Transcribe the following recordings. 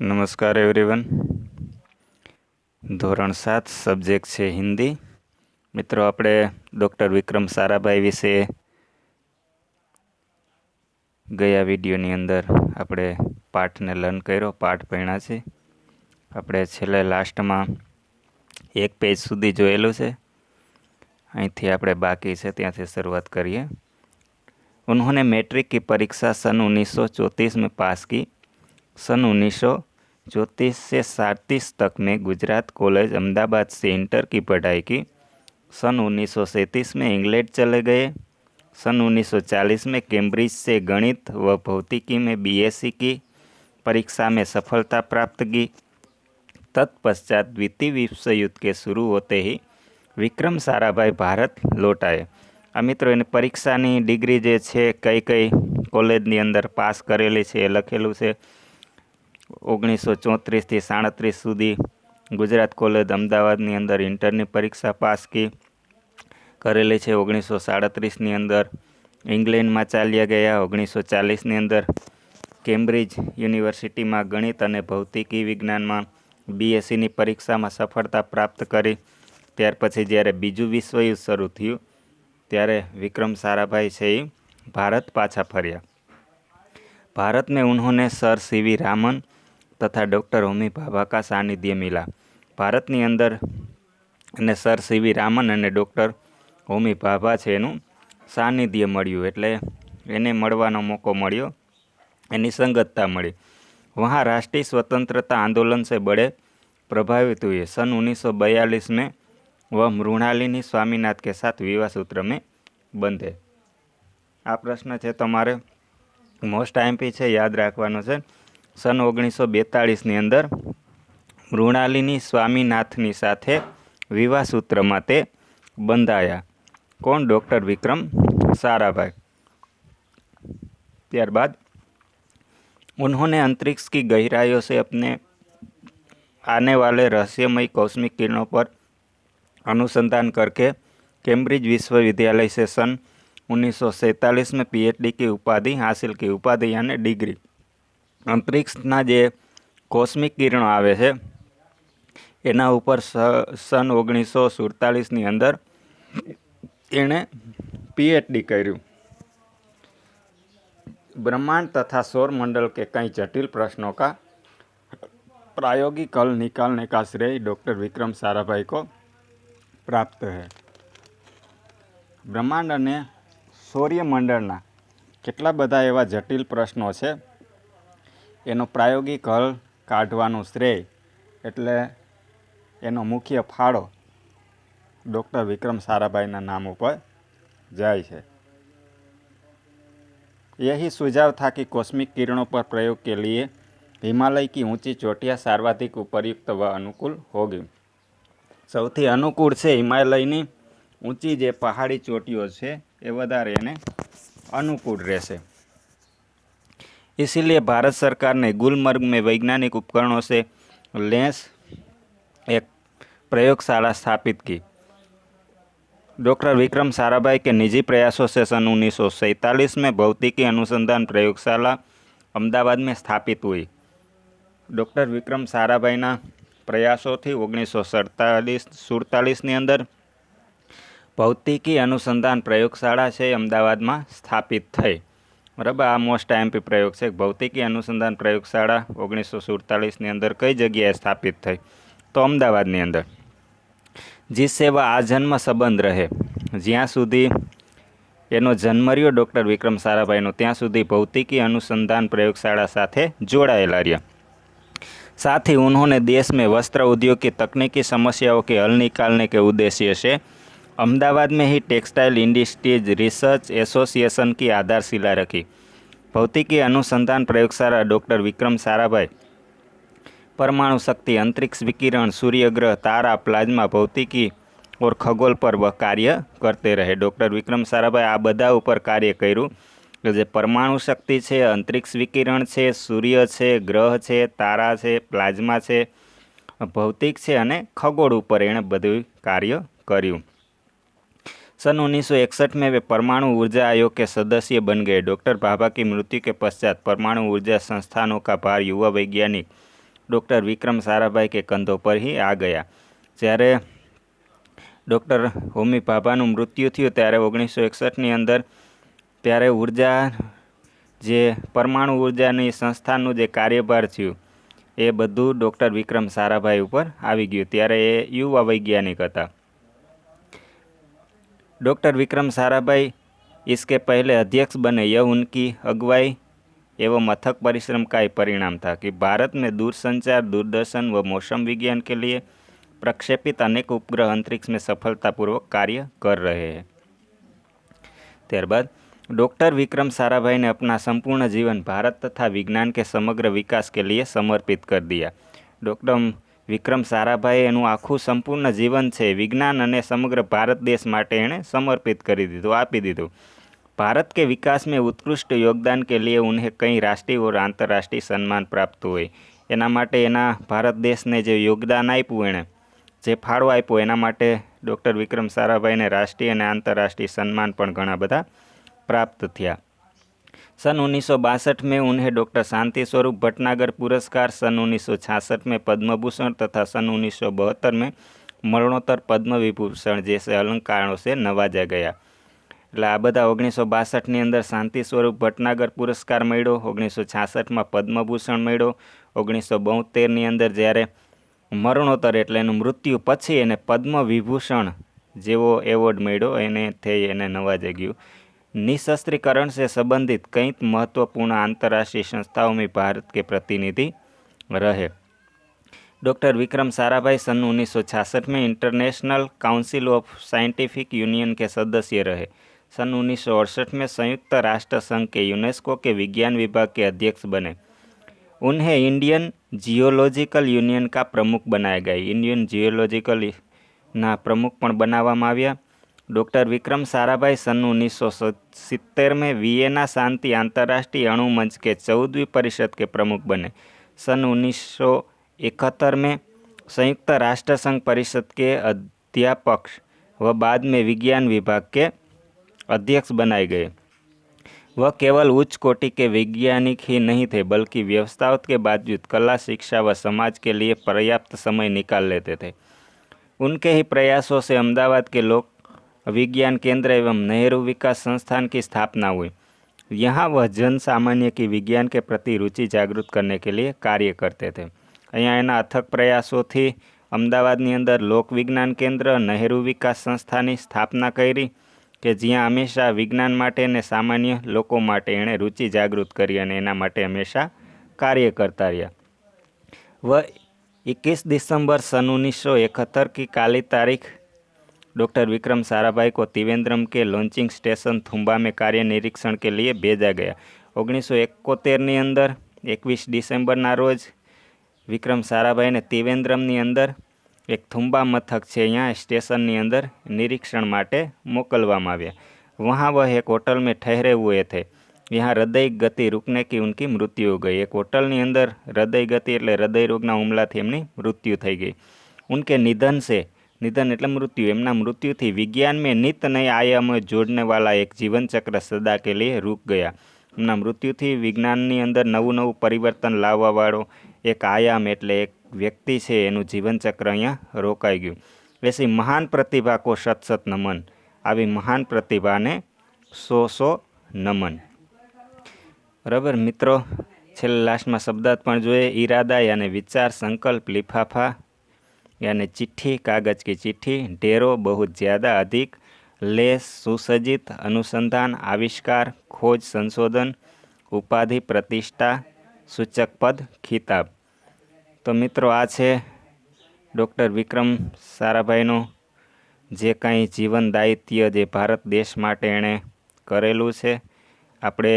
નમસ્કાર એવરીવન. ધોરણ 7 સબ્જેક્ટ છે હિન્દી. મિત્રો, આપણે ડૉક્ટર વિક્રમ સારાભાઈ વિશે ગયા વિડીયોની અંદર આપણે પાઠને લર્ન કર્યો, પાઠ ભણ્યા છે. આપણે છેલ્લે લાસ્ટમાં એક પેજ સુધી જોયેલું છે. અહીંથી આપણે બાકી છે ત્યાંથી શરૂઆત કરીએ. उन्होंने मैट्रिक की परीक्षा सन 1934 में पास की। सन 1934 से 37 तक में गुजरात कॉलेज अहमदाबाद से इंटर की पढ़ाई की। सन 1937 में इंग्लैंड चले गए। सन 1940 में कैम्ब्रिज से गणित व भौतिकी में बीएससी की परीक्षा में सफलता प्राप्त की। तत्पश्चात द्वितीय विश्व युद्ध के शुरू होते ही विक्रम साराभाई भारत लौट आए। आ मित्रों, एनी परीक्षानी डिग्री जे छे कई कई कॉलेजनी अंदर पास करेली छे ए लखेलुं छे। 1934 થી 37 સુધી गुजरात कॉलेज अमदावादनी अंदर इंटरनी परीक्षा पास की करेली छे। 1937 अंदर इंग्लैंड में चाल्या गया। 1940 अंदर केम्ब्रिज यूनिवर्सिटी में गणित और भौतिकी विज्ञान में बीएससी नी परीक्षा में सफलता प्राप्त करी। त्यार पछी ज्यारे बीजू विश्वयुद्ध शुरू थयुं त्यारे विक्रम साराभाई छे भारत पाछा फर्या। भारत में उन्होंने सर सीवी रामन तथा डॉक्टर होमी भाभा का सानिध्य मिला। भारतनी अंदर ने सर सीवी रामन और डॉक्टर होमी भाभा छे एनुं सानिध्य मळ्युं, एटले एने मळवानो मौको मळ्यो, एनी संगतता मळी। वहाँ राष्ट्रीय स्वतंत्रता आंदोलन से बड़े प्रभावित हुए। सन 1942 में वह मृणालिनी स्वामीनाथ के साथ विवाह सूत्र में बंधे। आ प्रश्न है तमारे मोस्ट आईएमपी है, याद राखवानो छे। सन 1942 नी अंदर मृणालिनी स्वामीनाथनी साथे विवाह सूत्र में ते बंधाया। कौन? डॉक्टर विक्रम साराभाई। त्यारबाद उन्होंने अंतरिक्ष की गहराइयों से अपने आने वाले रहस्यमयी कॉस्मिक किरणों पर अनुसंधान करके कैम्ब्रिज विश्वविद्यालय से सन 1947 में पीएचडी की उपाधि हासिल की। उपाधि यानी डिग्री। अंतरिक्षना जे कॉस्मिक किरणों आवे छे एना उपर सन 1947 नी अंदर एणे पीएचडी कर्युं। ब्रह्मांड तथा सौर मंडल के कई जटिल प्रश्नों का प्रायोगिक हल निकालने का श्रेय डॉक्टर विक्रम साराभाई को प्राप्त है। ब्रह्मांड अने सौर्यमंडलना કેટલા બધા એવા જટિલ પ્રશ્નો છે એનો પ્રાયોગિક હલ કાઢવાનું શ્રેય એટલે એનો મુખ્ય ફાળો ડૉક્ટર વિક્રમ સારાભાઈના નામ ઉપર જાય છે। यही सुझाव था कि कॉस्मिक किरणों पर प्रयोग के लिए हिमालय की ऊंची चोटियाँ सर्वाधिक उपयुक्त व अनुकूल होगी। सौथी अनुकूल है हिमालयनी ऊंची जे पहाड़ी चोटियों है ये वधारे एने अनुकूल रहेशे। इसीलिए भारत सरकार ने गुलमर्ग में वैज्ञानिक उपकरणों से लैस एक प्रयोगशाला स्थापित की। डॉक्टर विक्रम साराभाई के निजी प्रयासों से सन 1947 में भौतिकी अनुसंधान प्रयोगशाला अहमदाबाद में स्थापित हुई। डॉक्टर विक्रम साराभाईना प्रयासों थी 1947 अंदर भौतिकी अनुसंधान प्रयोगशाला है अमदावाद में स्थापित थई। बराबर, आ मोस्ट आईएमपी प्रयोग है। भौतिकी अनुसंधान प्रयोगशाला 1947 अंदर कई जगह स्थापित थई? तो अमदावाद अंदर, जिससे वह आजन्म संबंध रहे। ज्यां सुधी एनो जन्म रह्यो डॉक्टर विक्रम साराभाईनो त्यां सुधी भौतिकी अनुसंधान प्रयोगशाला साथे जोड़ायेला रह्या। साथ ही उन्होंने देश में वस्त्र उद्योग की तकनीकी समस्याओं के हल निकालने के उद्देश्य से अहमदाबाद में ही टेक्सटाइल इंडस्ट्रीज रिसर्च एसोसिएशन की आधारशिला रखी। भौतिकी अनुसंधान प्रयोगशाला डॉक्टर विक्रम साराभाई परमाणु शक्ति, अंतरिक्ष विकिरण, सूर्यग्रह, तारा, प्लाज्मा, भौतिकी और खगोल पर वह कार्य करते रहे। डॉक्टर विक्रम साराभाई आ बधा ऊपर कार्य कर्युं કે જે પરમાણુ શક્તિ છે, અંતરિક્ષ વિકિરણ છે, સૂર્ય છે, ગ્રહ છે, તારા છે, પ્લાઝમા છે, ભૌતિક છે અને ખગોળ ઉપર એણે બધું કાર્ય કર્યું। सन 1961 में वे परमाणु ऊर्जा आयोग के सदस्य बन गए। डॉक्टर भाभा की मृत्यु के पश्चात परमाणु ऊर्जा संस्थानों का भार युवा वैज्ञानिक डॉक्टर विक्रम साराभाई के कंधों पर ही आ गया। જ્યારે ડૉક્ટર હોમી ભાભાનું મૃત્યુ થયું ત્યારે 1961ની અંદર ત્યારે ઉર્જા જે પરમાણુ ઉર્જાની સંસ્થાનું જે કાર્યભાર થયું એ બધું ડૉક્ટર વિક્રમ સારાભાઈ ઉપર આવી ગયું। ત્યારે એ યુવા વૈજ્ઞાનિક હતા। डॉक्टर विक्रम साराभाई इसके पहले अध्यक्ष बने। यह उनकी अगुवाई एवं अथक परिश्रम का ही परिणाम था कि भारत में दूरसंचार, दूरदर्शन व मौसम विज्ञान के लिए प्रक्षेपित अनेक उपग्रह अंतरिक्ष में सफलतापूर्वक कार्य कर रहे हैं। त्यारबाद डॉक्टर विक्रम साराभाई ने अपना संपूर्ण जीवन भारत तथा विज्ञान के समग्र विकास के लिए समर्पित कर दिया। डॉक्टर विक्रम साराभाई एनु आखू संपूर्ण जीवन है विज्ञान और समग्र भारत देश माटे एणे समर्पित कर दीधुं, आपी दीधुं। भारत के विकास में उत्कृष्ट योगदान के लिए उन्हें कई राष्ट्रीय और आंतरराष्ट्रीय सम्मान प्राप्त हुए। एना माटे एना भारत देश ने जो योगदान आप्युं एणे जे फाळो आप्यो एना माटे डॉक्टर विक्रम साराभाई ने राष्ट्रीय और आंतरराष्ट्रीय सम्मान पण घणा बधा प्राप्त थया। सन 1962 में उन्हें डॉक्टर शांति स्वरूप भटनागर पुरस्कार, सन 1966 में पद्म भूषण तथा सन 1972 में मरणोत्तर पद्म विभूषण जैसे अलंकारों से नवाजा गया। એટલે આ બધા 1962ની અંદર શાંતિ સ્વરૂપ ભટનાગર પુરસ્કાર મળ્યો, 1966માં પદ્મભૂષણ મળ્યો, 1972ની અંદર જ્યારે મરણોત્તર એટલે એનું મૃત્યુ પછી એને પદ્મ વિભૂષણ જેવો એવોર્ડ મળ્યો, એને નવાજાઈ ગયું। निशस्त्रीकरण से संबंधित कई महत्वपूर्ण अंतर्राष्ट्रीय संस्थाओं में भारत के प्रतिनिधि रहे। डॉक्टर विक्रम साराभाई सन 1966 में international council of scientific union के सदस्य रहे। सन 1968 में संयुक्त राष्ट्र संघ के यूनेस्को के विज्ञान विभाग के अध्यक्ष बने। उन्हें इंडियन जियोलॉजिकल यूनियन का प्रमुख बनाया गया। इंडियन जियोलॉजिकल ना प्रमुख पण बनाववामां आव्या। डॉक्टर विक्रम साराभाई सन 1970 में वियना शांति अंतर्राष्ट्रीय अणु मंच के 14वीं परिषद के प्रमुख बने। सन 1971 में संयुक्त राष्ट्र संघ परिषद के अध्यापक व बाद में विज्ञान विभाग के अध्यक्ष बनाए गए। वह केवल उच्च कोटि के वैज्ञानिक ही नहीं थे बल्कि व्यवस्थाओं के बावजूद कला, शिक्षा व समाज के लिए पर्याप्त समय निकाल लेते थे। उनके ही प्रयासों से अहमदाबाद के लोक विज्ञान केंद्र एवं नेहरू विकास संस्थान की स्थापना हुई। यहाँ वह जन सामान्य की विज्ञान के प्रति रुचि जागृत करने के लिए कार्य करते थे। अहींया एना अथक प्रयासोथी अमदावादनी अंदर लोक विज्ञान केंद्र, नेहरू विकास संस्थानी स्थापना करी कि ज्यां हमेशा विज्ञान माटे ने सामान्य लोको माटे एणे रुचि जागृत करी अने एना माटे हमेशा कार्य करता रह्या। वह 21 दिसंबर सन 1971 की काली तारीख डॉक्टर विक्रम साराभाई को त्रिवेंद्रम के लॉन्चिंग स्टेशन थुम्बा में कार्य निरीक्षण के लिए भेजा गया। 1971 अंदर 21 डिसेम्बरना रोज विक्रम साराभाई ने त्रिवेंद्रमनी अंदर एक थुम्बा मथक है यहाँ स्टेशननी अंदर निरीक्षण माटे मोकलवामां आव्या। वहाँ वह एक होटल में ठहरे हुए थे। यहाँ हृदय गति रुकने की उनकी मृत्यु हो गई। एक होटलनी अंदर हृदय गति एटले हृदय रोगना हुमलाथी एमनी मृत्यु थई गई। उनके निधन से, निधन एटले मृत्यु, एमना मृत्युथी विज्ञान में नित नए आयामों जोड़ने वाला एक जीवन चक्र सदा के लिए रुक गया। एमना मृत्युथी विज्ञाननी अंदर नवुं नवुं परिवर्तन लाववा वाळो एक आयाम एटले एक व्यक्ति है एनु जीवन चक्र अहींया रोकाई गयुं। ऐसी महान प्रतिभा को शत शत नमन। आवी महान प्रतिभा ने 100 नमन। बराबर मित्रों, छेल्ले लास्टमां शब्दार्थ पण जोईए। इरादा यानी विचार, संकल्प, लिफाफा यानी चिट्ठी, कागज की चिट्ठी, ढेरों, बहुत ज़्यादा, अधिक, लेस, सुसज्जित, अनुसंधान, आविष्कार, खोज, संशोधन, उपाधि, प्रतिष्ठा, सूचक पद, खिताब। तो मित्रों, आ छे डॉक्टर विक्रम साराभाईनो जे कांई जीवन दायित्य जे भारत देश माटे एणे करेलुं छे। आपणे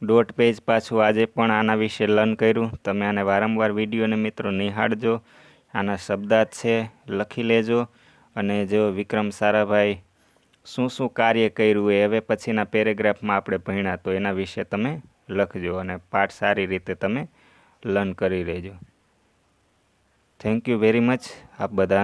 1.5 पेज पाछुं आजे पण आना विषे लर्न कर्युं। तमे आने वारंवार विडियोने मित्रों निहाळजो। आना शब्दार्थ छे लखी लेजो अने जो विक्रम साराभाई शुं शुं कार्य कर्युं ए हवे पछीना पेरेग्राफमां आपणे भण्या तो एना विषे तमे लखजो अने पाठ सारी रीते तमे लर्न करी लेजो। थैंक यू वेरी मच आप बधा।